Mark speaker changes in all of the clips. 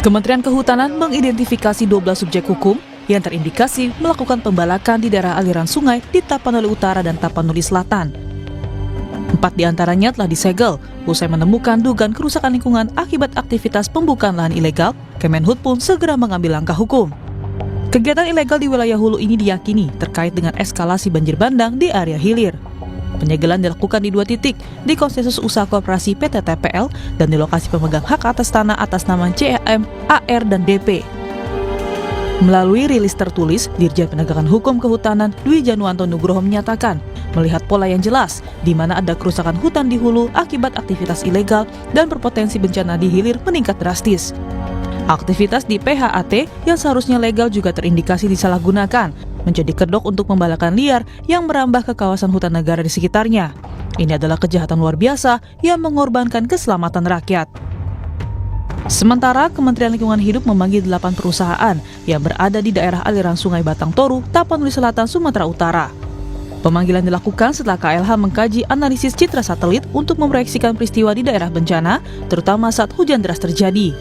Speaker 1: Kementerian Kehutanan mengidentifikasi 12 subjek hukum yang terindikasi melakukan pembalakan di daerah aliran sungai di Tapanuli Utara dan Tapanuli Selatan. 4 diantaranya telah disegel, usai menemukan dugaan kerusakan lingkungan akibat aktivitas pembukaan lahan ilegal. Kemenhub pun segera mengambil langkah hukum. Kegiatan ilegal di wilayah hulu ini diyakini terkait dengan eskalasi banjir bandang di area hilir. Penyegelan dilakukan di 2 titik, di konsensus usaha koperasi PT TPL dan di lokasi pemegang hak atas tanah atas nama CAM, AR, dan DP. Melalui rilis tertulis, Dirjen Penegakan Hukum Kehutanan Dwi Januanto Nugroho menyatakan, melihat pola yang jelas di mana ada kerusakan hutan di hulu akibat aktivitas ilegal dan berpotensi bencana di hilir meningkat drastis. Aktivitas di PHAT yang seharusnya legal juga terindikasi disalahgunakan, menjadi kedok untuk pembalakan liar yang merambah ke kawasan hutan negara di sekitarnya. Ini adalah kejahatan luar biasa yang mengorbankan keselamatan rakyat. Sementara Kementerian Lingkungan Hidup memanggil 8 perusahaan yang berada di daerah aliran Sungai Batang Toru, Tapanuli Selatan, Sumatera Utara. Pemanggilan dilakukan setelah KLH mengkaji analisis citra satelit untuk memproyeksikan peristiwa di daerah bencana, terutama saat hujan deras terjadi.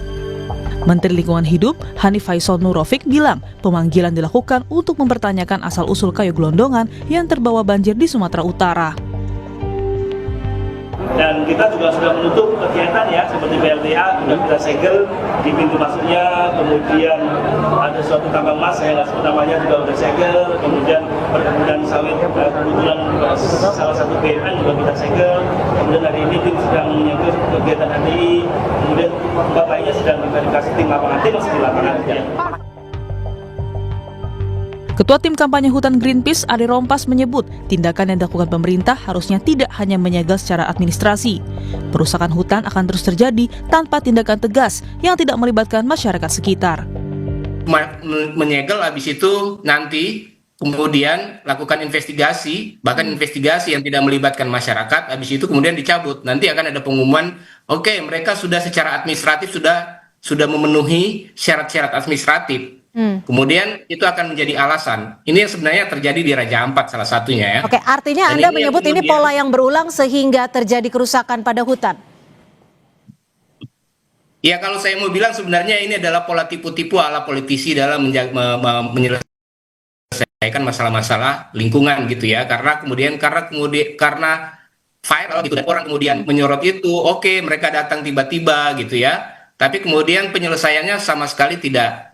Speaker 1: Menteri Lingkungan Hidup, Hanif Faisal Nurofik, bilang pemanggilan dilakukan untuk mempertanyakan asal-usul kayu gelondongan yang terbawa banjir di Sumatera Utara.
Speaker 2: Dan kita juga sudah menutup kegiatan ya, seperti PLTA, sudah kita segel di pintu masuknya, kemudian ada suatu tambang emas, saya nggak sebut namanya, juga sudah segel, kemudian perkebunan sawit, kebetulan salah satu BUMN juga kita segel, kemudian hari ini tim sedang menyegel kegiatan HTI, kemudian tempat lainnya sedang diverifikasi tim lapangan, tim masih di lapangan. Ya.
Speaker 1: Ketua Tim Kampanye Hutan Greenpeace, Ari Rompas, menyebut tindakan yang dilakukan pemerintah harusnya tidak hanya menyegel secara administrasi. Perusakan hutan akan terus terjadi tanpa tindakan tegas yang tidak melibatkan masyarakat sekitar.
Speaker 3: Menyegel habis itu nanti kemudian lakukan investigasi, bahkan investigasi yang tidak melibatkan masyarakat, habis itu kemudian dicabut. Nanti akan ada pengumuman, oke, mereka sudah secara administratif sudah memenuhi syarat-syarat administratif. Kemudian itu akan menjadi alasan. Ini yang sebenarnya terjadi di Raja Ampat salah satunya ya.
Speaker 4: Oke, artinya
Speaker 3: Dan
Speaker 4: Anda menyebut ini pola yang berulang sehingga terjadi kerusakan pada hutan.
Speaker 3: Ya, kalau saya mau bilang sebenarnya ini adalah pola tipu-tipu ala politisi dalam menyelesaikan masalah-masalah lingkungan gitu ya. Karena viral gitu dan orang kemudian menyorot itu, oke, mereka datang tiba-tiba gitu ya. Tapi kemudian penyelesaiannya sama sekali tidak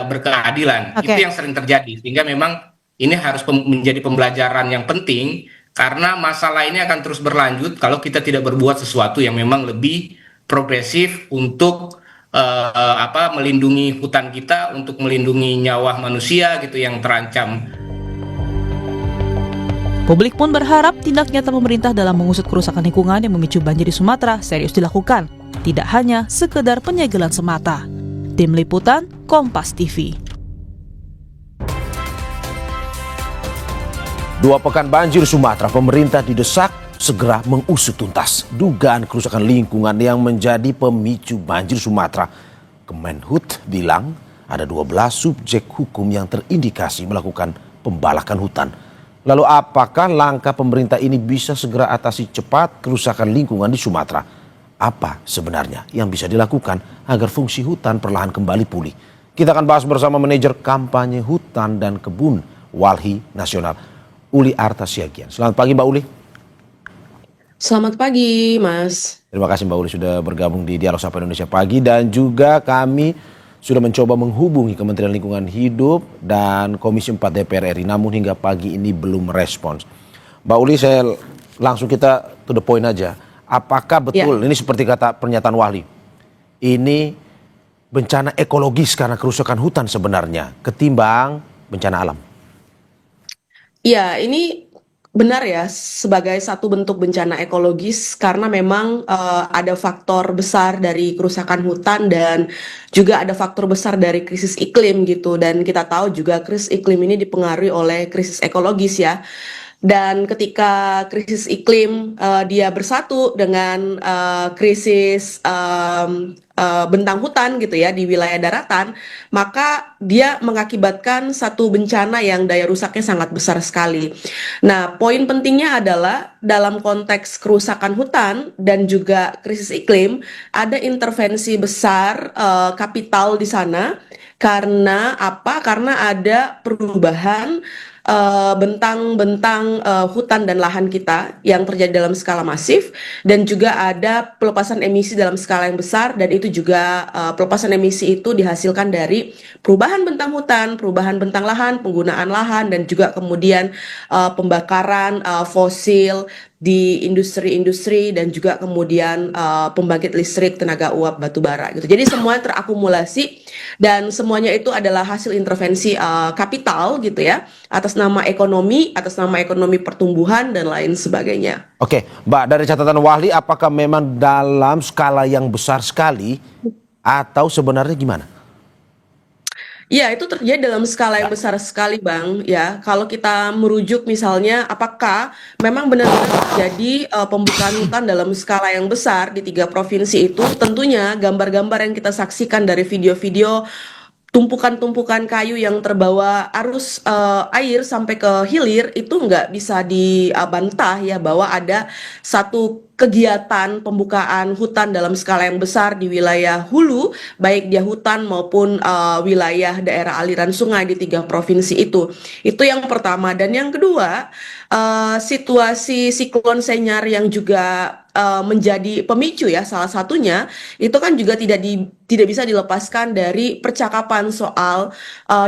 Speaker 3: berkeadilan.
Speaker 4: Okay.
Speaker 3: Itu yang sering terjadi. Sehingga memang ini harus menjadi pembelajaran yang penting karena masalah ini akan terus berlanjut kalau kita tidak berbuat sesuatu yang memang lebih progresif untuk melindungi hutan kita, untuk melindungi nyawa manusia gitu yang terancam.
Speaker 1: Publik pun berharap tindak nyata pemerintah dalam mengusut kerusakan lingkungan yang memicu banjir di Sumatera serius dilakukan, tidak hanya sekedar penyegelan semata. Tim Liputan, Kompas TV.
Speaker 5: 2 pekan banjir Sumatera, pemerintah didesak segera mengusut tuntas dugaan kerusakan lingkungan yang menjadi pemicu banjir Sumatera. Kemenhub bilang ada 12 subjek hukum yang terindikasi melakukan pembalakan hutan. Lalu apakah langkah pemerintah ini bisa segera atasi cepat kerusakan lingkungan di Sumatera? Apa sebenarnya yang bisa dilakukan agar fungsi hutan perlahan kembali pulih? Kita akan bahas bersama manajer kampanye hutan dan kebun Walhi Nasional, Uli Artasiagian. Selamat pagi Mbak Uli.
Speaker 6: Selamat pagi Mas.
Speaker 5: Terima kasih Mbak Uli sudah bergabung di Dialog Sapa Indonesia Pagi, dan juga kami sudah mencoba menghubungi Kementerian Lingkungan Hidup dan Komisi 4 DPR RI, namun hingga pagi ini belum respons. Mbak Uli, kita to the point aja. Apakah betul ini seperti kata pernyataan Walhi, ini bencana ekologis karena kerusakan hutan sebenarnya ketimbang bencana alam?
Speaker 6: Ya, ini benar ya, sebagai satu bentuk bencana ekologis karena memang ada faktor besar dari kerusakan hutan dan juga ada faktor besar dari krisis iklim gitu. Dan kita tahu juga krisis iklim ini dipengaruhi oleh krisis ekologis ya. Dan ketika krisis iklim dia bersatu dengan krisis bentang hutan gitu ya di wilayah daratan, maka dia mengakibatkan satu bencana yang daya rusaknya sangat besar sekali. Nah, poin pentingnya adalah dalam konteks kerusakan hutan dan juga krisis iklim, ada intervensi besar kapital di sana. Karena apa? Karena ada perubahan bentang-bentang hutan dan lahan kita yang terjadi dalam skala masif, dan juga ada pelepasan emisi dalam skala yang besar, dan itu juga pelepasan emisi itu dihasilkan dari perubahan bentang hutan, perubahan bentang lahan, penggunaan lahan, dan juga kemudian pembakaran fosil di industri-industri, dan juga kemudian pembangkit listrik tenaga uap batu bara gitu. Jadi semuanya terakumulasi dan semuanya itu adalah hasil intervensi kapital gitu ya, atas nama ekonomi pertumbuhan dan lain sebagainya.
Speaker 5: Oke, Mbak, dari catatan Wahli, apakah memang dalam skala yang besar sekali atau sebenarnya gimana?
Speaker 6: Ya, itu terjadi dalam skala yang besar sekali, Bang. Ya, kalau kita merujuk misalnya, apakah memang benar-benar terjadi pembukaan hutan dalam skala yang besar di 3 provinsi itu? Tentunya gambar-gambar yang kita saksikan dari video-video tumpukan-tumpukan kayu yang terbawa arus air sampai ke hilir itu nggak bisa dibantah ya, bahwa ada satu kegiatan pembukaan hutan dalam skala yang besar di wilayah hulu, baik dia hutan maupun wilayah daerah aliran sungai di 3 provinsi itu. Itu yang pertama. Dan yang kedua, situasi siklon Senyar yang juga menjadi pemicu ya, salah satunya itu kan juga tidak bisa dilepaskan dari percakapan soal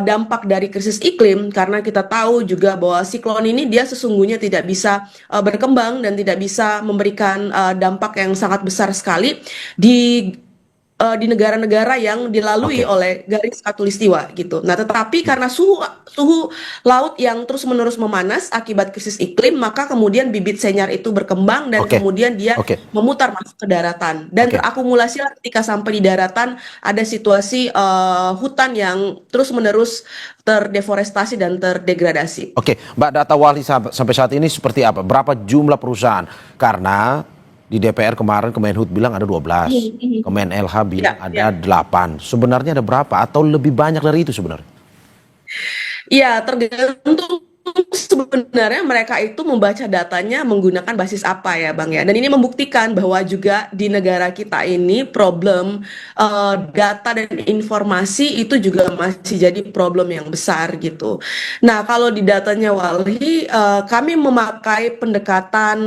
Speaker 6: dampak dari krisis iklim, karena kita tahu juga bahwa siklon ini dia sesungguhnya tidak bisa berkembang dan tidak bisa memberikan dampak yang sangat besar sekali di negara-negara yang dilalui oleh garis khatulistiwa gitu. Nah, tetapi karena suhu laut yang terus-menerus memanas akibat krisis iklim, maka kemudian bibit Senyar itu berkembang dan kemudian dia memutar masuk ke daratan, dan terakumulasi ketika sampai di daratan ada situasi hutan yang terus-menerus terdeforestasi dan terdegradasi.
Speaker 5: Oke, Mbak, data Wahli sampai saat ini seperti apa? Berapa jumlah perusahaan? Karena di DPR kemarin Kemenhut bilang ada 12, Kemen-LH bilang ada 8. Sebenarnya ada berapa atau lebih banyak dari itu sebenarnya?
Speaker 6: Ya, tergantung sebenarnya mereka itu membaca datanya menggunakan basis apa ya, Bang ya. Dan ini membuktikan bahwa juga di negara kita ini problem data dan informasi itu juga masih jadi problem yang besar gitu. Nah, kalau di datanya Wali, kami memakai pendekatan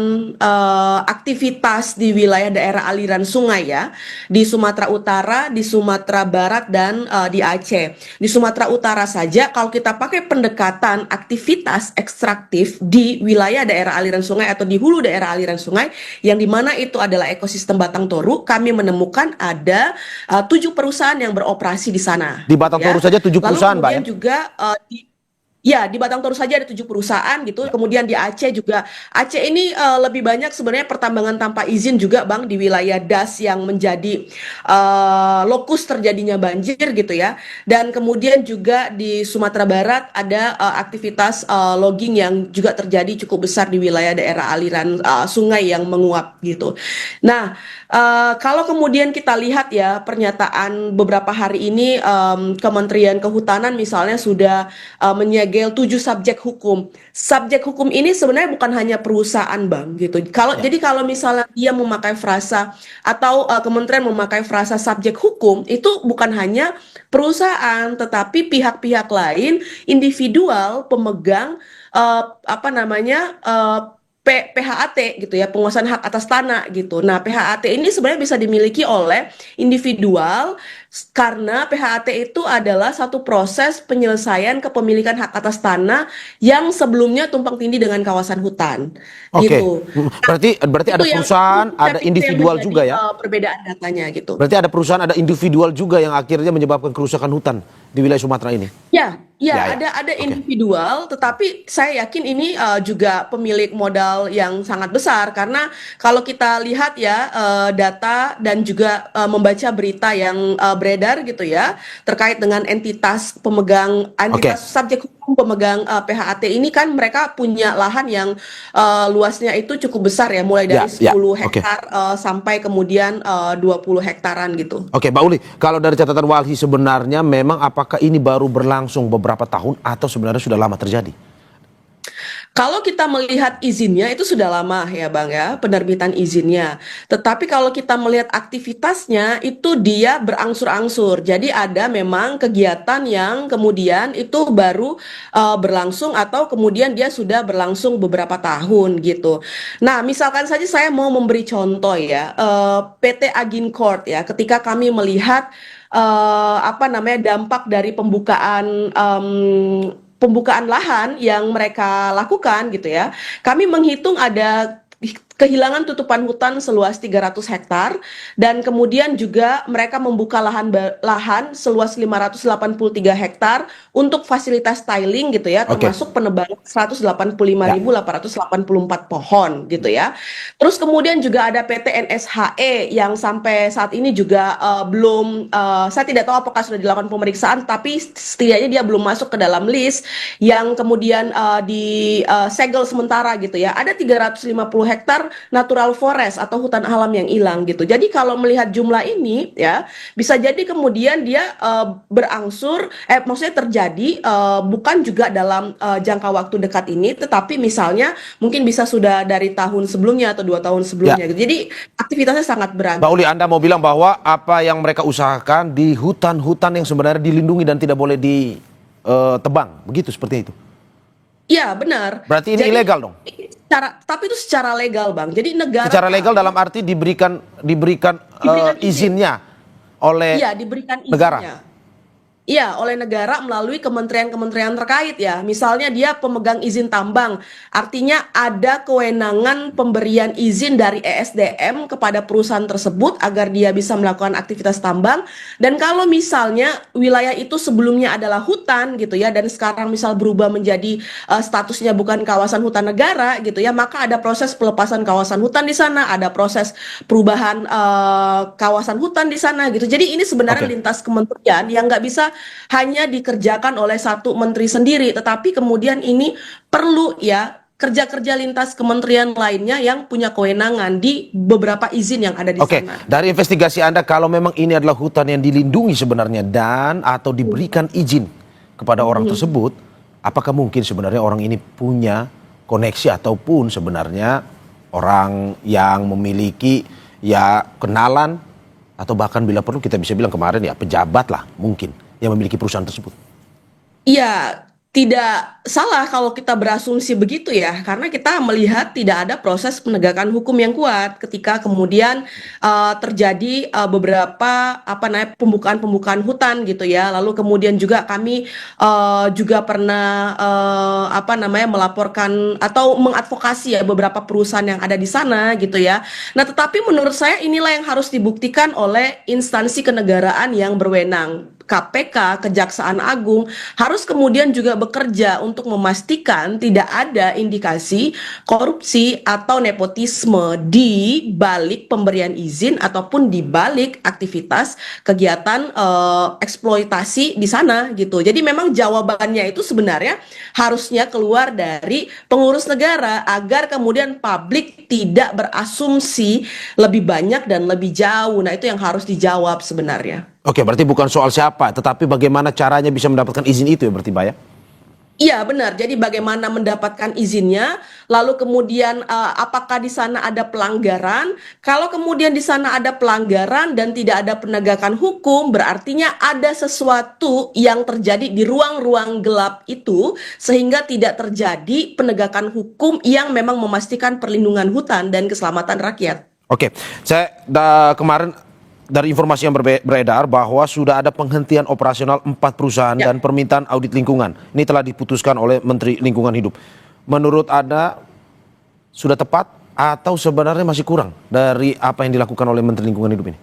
Speaker 6: aktivitas di wilayah daerah aliran sungai ya, di Sumatera Utara, di Sumatera Barat, dan di Aceh. Di Sumatera Utara saja kalau kita pakai pendekatan aktivitas ekstraktif di wilayah daerah aliran sungai atau di hulu daerah aliran sungai, yang dimana itu adalah ekosistem Batang Toru, kami menemukan ada 7 perusahaan yang beroperasi di sana.
Speaker 5: Di Batang Toru saja 7 perusahaan, Mbak ya?
Speaker 6: Lalu kemudian juga di Batang Toru saja ada 7 perusahaan gitu. Kemudian di Aceh juga. Aceh ini lebih banyak sebenarnya pertambangan tanpa izin juga, Bang, di wilayah Das yang menjadi lokus terjadinya banjir gitu ya. Dan kemudian juga di Sumatera Barat ada aktivitas logging yang juga terjadi cukup besar di wilayah daerah aliran sungai yang menguap gitu. Nah, kalau kemudian kita lihat ya pernyataan beberapa hari ini, Kementerian Kehutanan misalnya sudah menyegel 7 subjek hukum. Subjek hukum ini sebenarnya bukan hanya perusahaan, Bang, gitu. Jadi kalau misalnya dia memakai frasa atau kementerian memakai frasa subjek hukum, itu bukan hanya perusahaan, tetapi pihak-pihak lain, individual pemegang PHAT gitu ya, penguasaan hak atas tanah gitu. Nah, PHAT ini sebenarnya bisa dimiliki oleh individual karena PHAT itu adalah satu proses penyelesaian kepemilikan hak atas tanah yang sebelumnya tumpang tindih dengan kawasan hutan. Gitu.
Speaker 5: Berarti ada perusahaan, ada individual juga ya?
Speaker 6: Perbedaan datanya gitu.
Speaker 5: Berarti ada perusahaan, ada individual juga yang akhirnya menyebabkan kerusakan hutan di wilayah Sumatera ini?
Speaker 6: Ya. Ada individual, tetapi saya yakin ini juga pemilik modal yang sangat besar, karena kalau kita lihat ya data dan juga membaca berita yang beredar gitu ya, terkait dengan entitas subjek hukum pemegang PHAT ini kan mereka punya lahan yang luasnya itu cukup besar ya, mulai dari 10 hektar sampai kemudian 20 hektaran gitu.
Speaker 5: Oke, Mbak Uli, kalau dari catatan Walhi sebenarnya memang apakah ini baru berlangsung beberapa tahun atau sebenarnya sudah lama terjadi?
Speaker 6: Kalau kita melihat izinnya itu sudah lama ya Bang ya, penerbitan izinnya. Tetapi kalau kita melihat aktivitasnya itu dia berangsur-angsur. Jadi ada memang kegiatan yang kemudian itu baru berlangsung atau kemudian dia sudah berlangsung beberapa tahun gitu. Nah, misalkan saja saya mau memberi contoh ya, PT Agincourt ya, ketika kami melihat dampak dari pembukaan lahan yang mereka lakukan gitu ya. Kami menghitung ada kehilangan tutupan hutan seluas 300 hektar dan kemudian juga mereka membuka lahan seluas 583 hektar untuk fasilitas tiling gitu ya, termasuk penebangan 185.884 pohon gitu ya. Terus kemudian juga ada PT NSHE yang sampai saat ini juga saya tidak tahu apakah sudah dilakukan pemeriksaan, tapi setidaknya dia belum masuk ke dalam list yang kemudian disegel sementara gitu ya. Ada 350 hektar natural forest atau hutan alam yang hilang gitu. Jadi kalau melihat jumlah ini ya, bisa jadi kemudian dia maksudnya terjadi bukan juga dalam jangka waktu dekat ini, tetapi misalnya mungkin bisa sudah dari tahun sebelumnya atau 2 tahun sebelumnya gitu. Jadi aktivitasnya sangat beragam.
Speaker 5: Mbak Uli, Anda mau bilang bahwa apa yang mereka usahakan di hutan-hutan yang sebenarnya dilindungi dan tidak boleh ditebang, begitu seperti itu?
Speaker 6: Iya, benar.
Speaker 5: Berarti ini ilegal dong?
Speaker 6: Tapi itu secara legal, Bang. Jadi negara
Speaker 5: secara legal dalam arti diberikan izinnya oleh
Speaker 6: diberikan izinnya.
Speaker 5: negara.
Speaker 6: Iya, oleh negara melalui kementerian-kementerian terkait ya. Misalnya dia pemegang izin tambang, artinya ada kewenangan pemberian izin dari ESDM kepada perusahaan tersebut agar dia bisa melakukan aktivitas tambang. Dan kalau misalnya wilayah itu sebelumnya adalah hutan gitu ya, dan sekarang misal berubah menjadi statusnya bukan kawasan hutan negara gitu ya, maka ada proses pelepasan kawasan hutan di sana, ada proses perubahan kawasan hutan di sana gitu. Jadi ini sebenarnya lintas kementerian yang nggak bisa hanya dikerjakan oleh satu menteri sendiri, tetapi kemudian ini perlu ya kerja-kerja lintas kementerian lainnya yang punya kewenangan di beberapa izin yang ada di sana.
Speaker 5: Dari investigasi Anda, kalau memang ini adalah hutan yang dilindungi sebenarnya dan atau diberikan izin kepada orang tersebut, apakah mungkin sebenarnya orang ini punya koneksi ataupun sebenarnya orang yang memiliki ya kenalan atau bahkan bila perlu kita bisa bilang kemarin ya pejabat lah mungkin yang memiliki perusahaan tersebut?
Speaker 6: Iya, tidak salah kalau kita berasumsi begitu ya, karena kita melihat tidak ada proses penegakan hukum yang kuat ketika kemudian terjadi beberapa pembukaan hutan gitu ya. Lalu kemudian juga kami juga pernah melaporkan atau mengadvokasi ya beberapa perusahaan yang ada di sana gitu ya. Nah, tetapi menurut saya inilah yang harus dibuktikan oleh instansi kenegaraan yang berwenang. KPK, Kejaksaan Agung harus kemudian juga bekerja untuk memastikan tidak ada indikasi korupsi atau nepotisme di balik pemberian izin ataupun di balik aktivitas kegiatan eksploitasi di sana gitu. Jadi memang jawabannya itu sebenarnya harusnya keluar dari pengurus negara agar kemudian publik tidak berasumsi lebih banyak dan lebih jauh. Nah, itu yang harus dijawab sebenarnya.
Speaker 5: Berarti bukan soal siapa, tetapi bagaimana caranya bisa mendapatkan izin itu ya berarti Mbak ya?
Speaker 6: Iya benar, jadi bagaimana mendapatkan izinnya, lalu kemudian apakah di sana ada pelanggaran, kalau kemudian di sana ada pelanggaran dan tidak ada penegakan hukum, berartinya ada sesuatu yang terjadi di ruang-ruang gelap itu, sehingga tidak terjadi penegakan hukum yang memang memastikan perlindungan hutan dan keselamatan rakyat.
Speaker 5: Saya kemarin dari informasi yang beredar bahwa sudah ada penghentian operasional 4 perusahaan dan permintaan audit lingkungan. Ini telah diputuskan oleh Menteri Lingkungan Hidup. Menurut Anda sudah tepat atau sebenarnya masih kurang dari apa yang dilakukan oleh Menteri Lingkungan Hidup ini?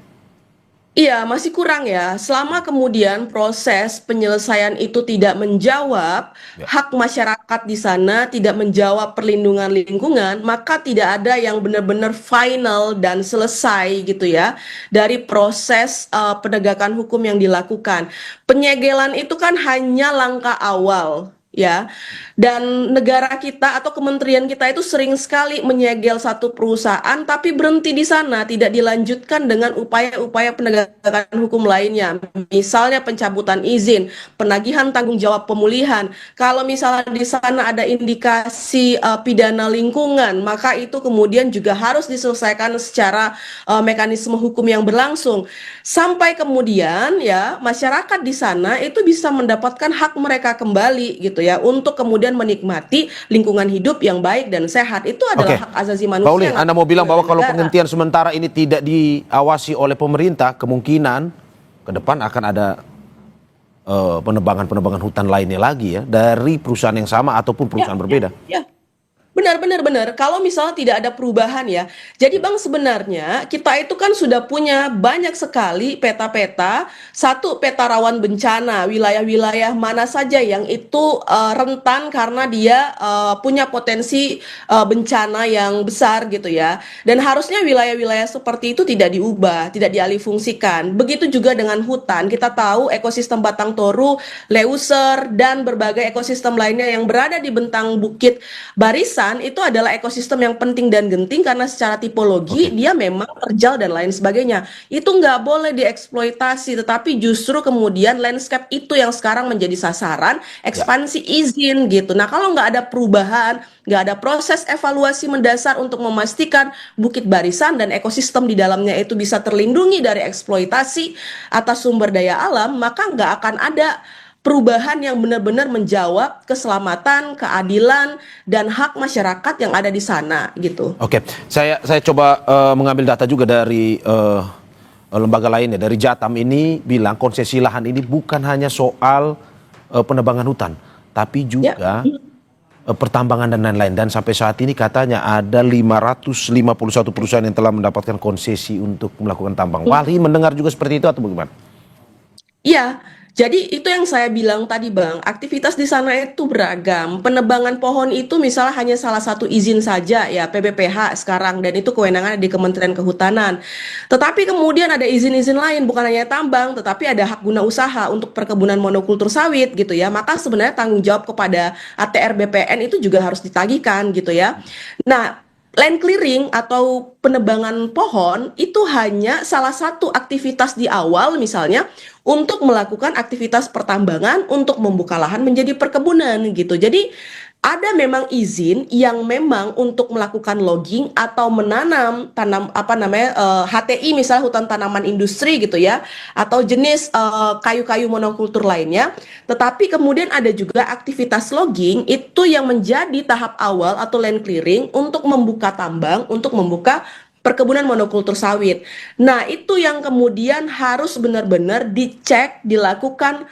Speaker 6: Iya, masih kurang ya. Selama kemudian proses penyelesaian itu tidak menjawab
Speaker 5: Ya.
Speaker 6: hak masyarakat di sana, tidak menjawab perlindungan lingkungan, maka tidak ada yang benar-benar final dan selesai gitu ya dari proses penegakan hukum yang dilakukan. Penyegelan itu kan hanya langkah awal. Ya, dan negara kita atau kementerian kita itu sering sekali menyegel satu perusahaan, tapi berhenti di sana, tidak dilanjutkan dengan upaya-upaya penegakan hukum lainnya. Misalnya pencabutan izin, penagihan tanggung jawab pemulihan. Kalau misalnya di sana ada indikasi pidana lingkungan, maka itu kemudian juga harus diselesaikan secara mekanisme hukum yang berlangsung. Sampai kemudian ya masyarakat di sana itu bisa mendapatkan hak mereka kembali gitu ya untuk kemudian menikmati lingkungan hidup yang baik dan sehat. Itu
Speaker 5: Oke,
Speaker 6: adalah hak asasi manusia.
Speaker 5: Pauline,
Speaker 6: yang
Speaker 5: Anda mau bilang bahwa kalau
Speaker 6: negara.
Speaker 5: penghentian sementara ini tidak diawasi oleh pemerintah, kemungkinan ke depan akan ada penebangan hutan lainnya lagi ya dari perusahaan yang sama ataupun perusahaan berbeda.
Speaker 6: Ya. Benar. Kalau misalnya tidak ada perubahan ya. Jadi Bang sebenarnya kita itu kan sudah punya banyak sekali peta-peta. Satu peta rawan bencana, wilayah-wilayah mana saja yang itu rentan karena dia punya potensi bencana yang besar gitu ya. Dan harusnya wilayah-wilayah seperti itu tidak diubah, tidak dialihfungsikan. Begitu juga dengan hutan. Kita tahu ekosistem Batang Toru, Leuser, dan berbagai ekosistem lainnya yang berada di bentang Bukit Barisan itu adalah ekosistem yang penting dan genting karena secara tipologi dia memang terjal dan lain sebagainya. Itu nggak boleh dieksploitasi, tetapi justru kemudian landscape itu yang sekarang menjadi sasaran ekspansi izin gitu. Nah kalau nggak ada perubahan, nggak ada proses evaluasi mendasar untuk memastikan Bukit Barisan dan ekosistem di dalamnya itu bisa terlindungi dari eksploitasi atas sumber daya alam, maka nggak akan ada perubahan yang benar-benar menjawab keselamatan, keadilan, dan hak masyarakat yang ada di sana gitu.
Speaker 5: Oke, saya coba mengambil data juga dari lembaga lainnya, dari Jatam ini bilang konsesi lahan ini bukan hanya soal penebangan hutan, tapi juga pertambangan dan lain-lain. Dan sampai saat ini katanya ada 551 perusahaan yang telah mendapatkan konsesi untuk melakukan tambang. Wali mendengar juga seperti itu atau bagaimana?
Speaker 6: Iya, jadi itu yang saya bilang tadi Bang, aktivitas di sana itu beragam. Penebangan pohon itu misalnya hanya salah satu izin saja ya, PBPH sekarang, dan itu kewenangan di Kementerian Kehutanan. Tetapi kemudian ada izin-izin lain, bukan hanya tambang, tetapi ada hak guna usaha untuk perkebunan monokultur sawit gitu ya. Maka sebenarnya tanggung jawab kepada ATR BPN itu juga harus ditagihkan gitu ya. Nah, land clearing atau penebangan pohon itu hanya salah satu aktivitas di awal misalnya untuk melakukan aktivitas pertambangan untuk membuka lahan menjadi perkebunan gitu. Jadi ada memang izin yang memang untuk melakukan logging atau menanam HTI misalnya hutan tanaman industri gitu ya, atau jenis kayu-kayu monokultur lainnya. Tetapi kemudian ada juga aktivitas logging itu yang menjadi tahap awal atau land clearing untuk membuka tambang, untuk membuka perkebunan monokultur sawit. Nah, itu yang kemudian harus benar-benar dicek, dilakukan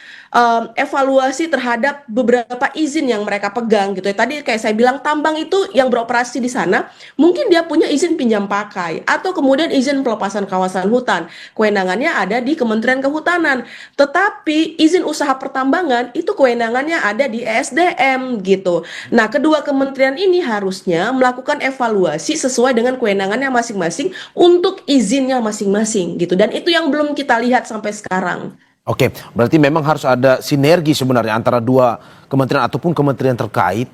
Speaker 6: evaluasi terhadap beberapa izin yang mereka pegang gitu ya. Tadi kayak saya bilang tambang itu yang beroperasi di sana, mungkin dia punya izin pinjam pakai atau kemudian izin pelepasan kawasan hutan. Kewenangannya ada di Kementerian Kehutanan. Tetapi izin usaha pertambangan itu kewenangannya ada di ESDM gitu. Nah, kedua kementerian ini harusnya melakukan evaluasi sesuai dengan kewenangannya masing-masing untuk izinnya masing-masing gitu. Dan itu yang belum kita lihat sampai sekarang.
Speaker 5: Oke, berarti memang harus ada sinergi sebenarnya antara dua kementerian ataupun kementerian terkait.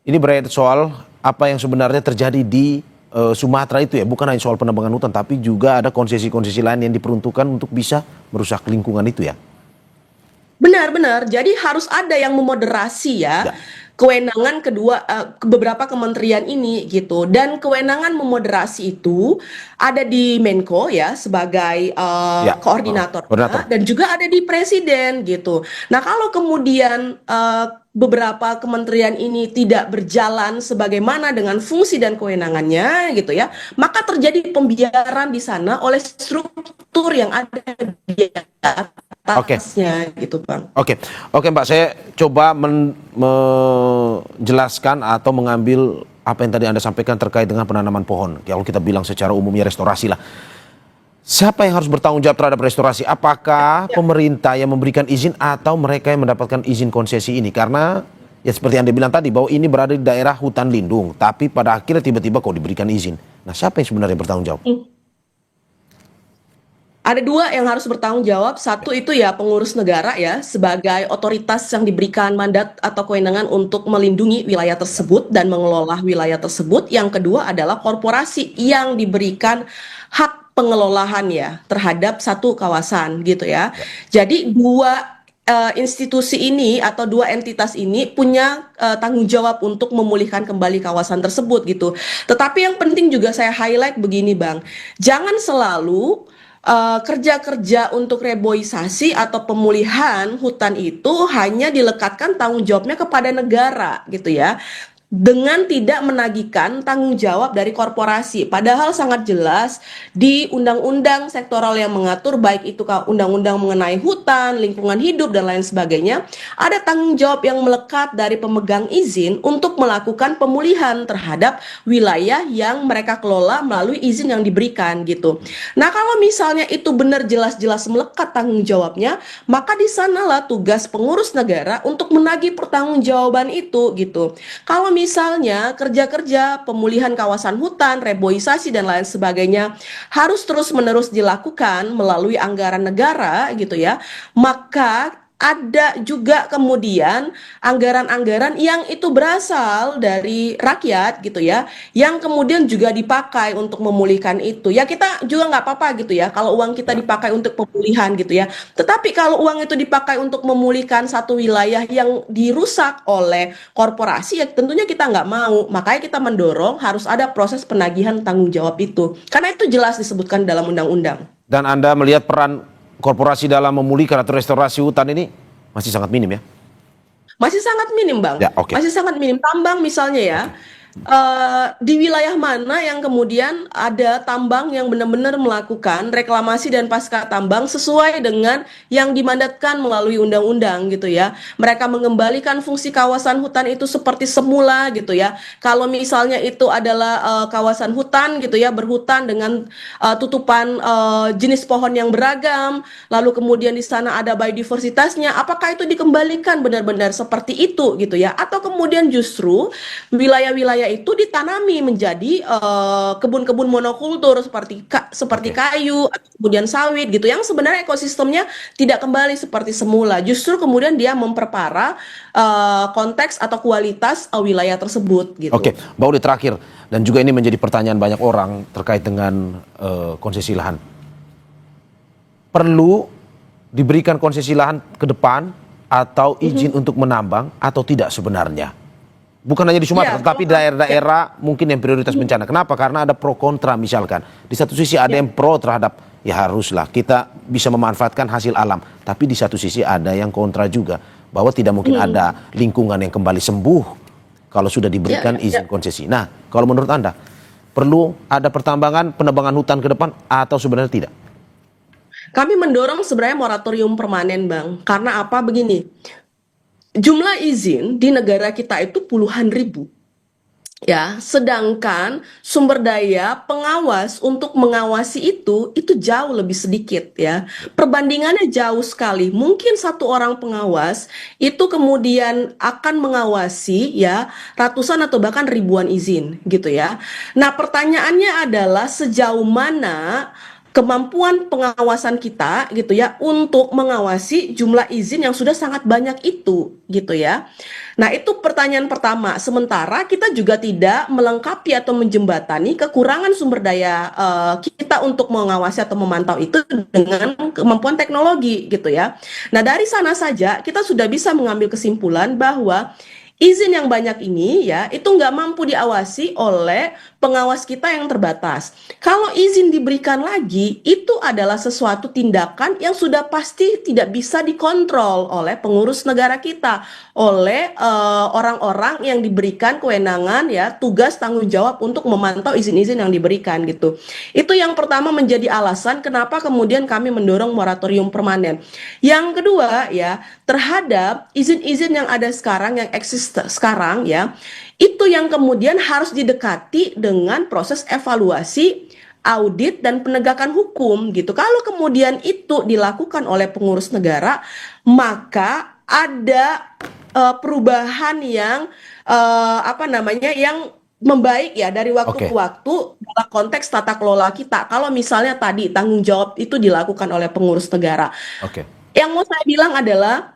Speaker 5: Ini berkaitan soal apa yang sebenarnya terjadi di Sumatera itu ya, bukan hanya soal penebangan hutan, tapi juga ada konsesi-konsesi lain yang diperuntukkan untuk bisa merusak lingkungan itu ya.
Speaker 6: Benar. Jadi harus ada yang memoderasi ya. Kewenangan kedua beberapa kementerian ini gitu, dan kewenangan memoderasi itu ada di Menko ya sebagai koordinator dan juga ada di presiden gitu. Nah kalau kemudian beberapa kementerian ini tidak berjalan sebagaimana dengan fungsi dan kewenangannya gitu ya, maka terjadi pembiaran di sana oleh struktur yang ada di atasnya gitu Bang.
Speaker 5: Oke Mbak, saya coba menjelaskan atau mengambil apa yang tadi Anda sampaikan terkait dengan penanaman pohon. Kalau kita bilang secara umumnya restorasi lah. Siapa yang harus bertanggung jawab terhadap restorasi? Apakah pemerintah yang memberikan izin atau mereka yang mendapatkan izin konsesi ini? Karena ya seperti yang Anda bilang tadi, bahwa ini berada di daerah hutan lindung, tapi pada akhirnya tiba-tiba kok diberikan izin. Nah, siapa yang sebenarnya bertanggung jawab?
Speaker 6: Ada dua yang harus bertanggung jawab. Satu itu ya pengurus negara ya, sebagai otoritas yang diberikan mandat atau kewenangan untuk melindungi wilayah tersebut dan mengelola wilayah tersebut. Yang kedua adalah korporasi yang diberikan hak pengelolaan ya terhadap satu kawasan gitu ya. Jadi dua institusi ini atau dua entitas ini punya tanggung jawab untuk memulihkan kembali kawasan tersebut gitu. Tetapi yang penting juga saya highlight begini Bang, jangan selalu kerja-kerja untuk reboisasi atau pemulihan hutan itu hanya dilekatkan tanggung jawabnya kepada negara gitu ya, dengan tidak menagihkan tanggung jawab dari korporasi. Padahal sangat jelas di undang-undang sektoral yang mengatur baik itu undang-undang mengenai hutan, lingkungan hidup dan lain sebagainya, ada tanggung jawab yang melekat dari pemegang izin untuk melakukan pemulihan terhadap wilayah yang mereka kelola melalui izin yang diberikan gitu. Nah, kalau misalnya itu benar jelas-jelas melekat tanggung jawabnya, maka di sanalah tugas pengurus negara untuk menagih pertanggungjawaban itu gitu. Kalau misalnya kerja-kerja pemulihan kawasan hutan, reboisasi dan lain sebagainya harus terus-menerus dilakukan melalui anggaran negara gitu ya, maka ada juga kemudian anggaran-anggaran yang itu berasal dari rakyat gitu ya, yang kemudian juga dipakai untuk memulihkan itu. Ya kita juga nggak apa-apa gitu ya, kalau uang kita dipakai untuk pemulihan gitu ya. Tetapi kalau uang itu dipakai untuk memulihkan satu wilayah yang dirusak oleh korporasi, ya tentunya kita nggak mau. Makanya kita mendorong harus ada proses penagihan tanggung jawab itu. Karena itu jelas disebutkan dalam undang-undang.
Speaker 5: Dan Anda melihat peran korporasi dalam memulihkan atau restorasi hutan ini masih sangat minim ya?
Speaker 6: Masih sangat minim, Bang.
Speaker 5: Ya, oke.
Speaker 6: Masih sangat minim. Tambang misalnya ya, di wilayah mana yang kemudian ada tambang yang benar-benar melakukan reklamasi dan pasca tambang sesuai dengan yang dimandatkan melalui undang-undang gitu ya. Mereka mengembalikan fungsi kawasan hutan itu seperti semula gitu ya. Kalau misalnya itu adalah kawasan hutan gitu ya, berhutan dengan tutupan jenis pohon yang beragam, lalu kemudian di sana ada biodiversitasnya, apakah itu dikembalikan benar-benar seperti itu gitu ya, atau kemudian justru wilayah-wilayah itu ditanami menjadi kebun-kebun monokultur seperti kayu, kemudian sawit gitu, yang sebenarnya ekosistemnya tidak kembali seperti semula, justru kemudian dia memperparah konteks atau kualitas wilayah tersebut gitu.
Speaker 5: Oke, Mbak Uli, terakhir, dan juga ini menjadi pertanyaan banyak orang terkait dengan konsesi lahan. Perlu diberikan konsesi lahan ke depan atau izin untuk menambang atau tidak sebenarnya? Bukan hanya di Sumatera, tetapi daerah-daerah mungkin yang prioritas bencana. Kenapa? Karena ada pro kontra misalkan. Di satu sisi ada yang pro terhadap, ya haruslah kita bisa memanfaatkan hasil alam. Tapi di satu sisi ada yang kontra juga, bahwa tidak mungkin ada lingkungan yang kembali sembuh kalau sudah diberikan izin konsesi. Nah, kalau menurut Anda, perlu ada pertambangan, penebangan hutan ke depan atau sebenarnya tidak?
Speaker 6: Kami mendorong sebenarnya moratorium permanen, Bang. Karena apa? Begini, jumlah izin di negara kita itu puluhan ribu. Ya, sedangkan sumber daya pengawas untuk mengawasi itu jauh lebih sedikit ya. Perbandingannya jauh sekali. Mungkin satu orang pengawas itu kemudian akan mengawasi ya ratusan atau bahkan ribuan izin gitu ya. Nah, pertanyaannya adalah sejauh mana kemampuan pengawasan kita gitu ya untuk mengawasi jumlah izin yang sudah sangat banyak itu gitu ya. Nah, itu pertanyaan pertama. Sementara kita juga tidak melengkapi atau menjembatani kekurangan sumber daya kita untuk mengawasi atau memantau itu dengan kemampuan teknologi gitu ya. Nah, dari sana saja kita sudah bisa mengambil kesimpulan bahwa izin yang banyak ini ya itu nggak mampu diawasi oleh pengawas kita yang terbatas. Kalau izin diberikan lagi, itu adalah sesuatu tindakan yang sudah pasti tidak bisa dikontrol oleh pengurus negara kita, oleh orang-orang yang diberikan kewenangan ya tugas tanggung jawab untuk memantau izin-izin yang diberikan gitu. Itu yang pertama menjadi alasan kenapa kemudian kami mendorong moratorium permanen. Yang kedua ya, terhadap izin-izin yang ada sekarang, yang eksis sekarang ya, itu yang kemudian harus didekati dengan proses evaluasi audit dan penegakan hukum gitu. Kalau kemudian itu dilakukan oleh pengurus negara, maka ada perubahan yang yang membaik ya dari waktu ke waktu dalam konteks tata kelola kita. Kalau misalnya tadi tanggung jawab itu dilakukan oleh pengurus negara. Yang mau saya bilang adalah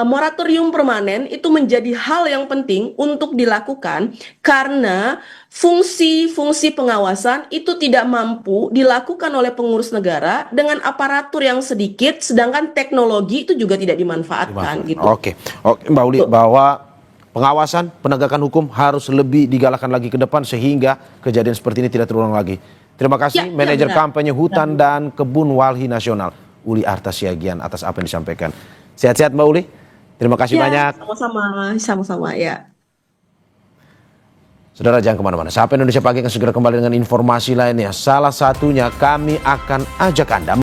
Speaker 6: moratorium permanen itu menjadi hal yang penting untuk dilakukan karena fungsi-fungsi pengawasan itu tidak mampu dilakukan oleh pengurus negara dengan aparatur yang sedikit, sedangkan teknologi itu juga tidak dimanfaatkan. Gitu.
Speaker 5: Oke, Mbak Uli, bahwa pengawasan, penegakan hukum harus lebih digalakkan lagi ke depan sehingga kejadian seperti ini tidak terulang lagi. Terima kasih Manajer Kampanye Hutan dan Kebun Walhi Nasional, Uli Artasiagian, atas apa yang disampaikan. Sehat-sehat Mbak Uli. Terima kasih banyak.
Speaker 6: Sama-sama ya.
Speaker 5: Saudara jangan kemana-mana. Sapa Indonesia Pagi akan segera kembali dengan informasi lainnya. Salah satunya kami akan ajak Anda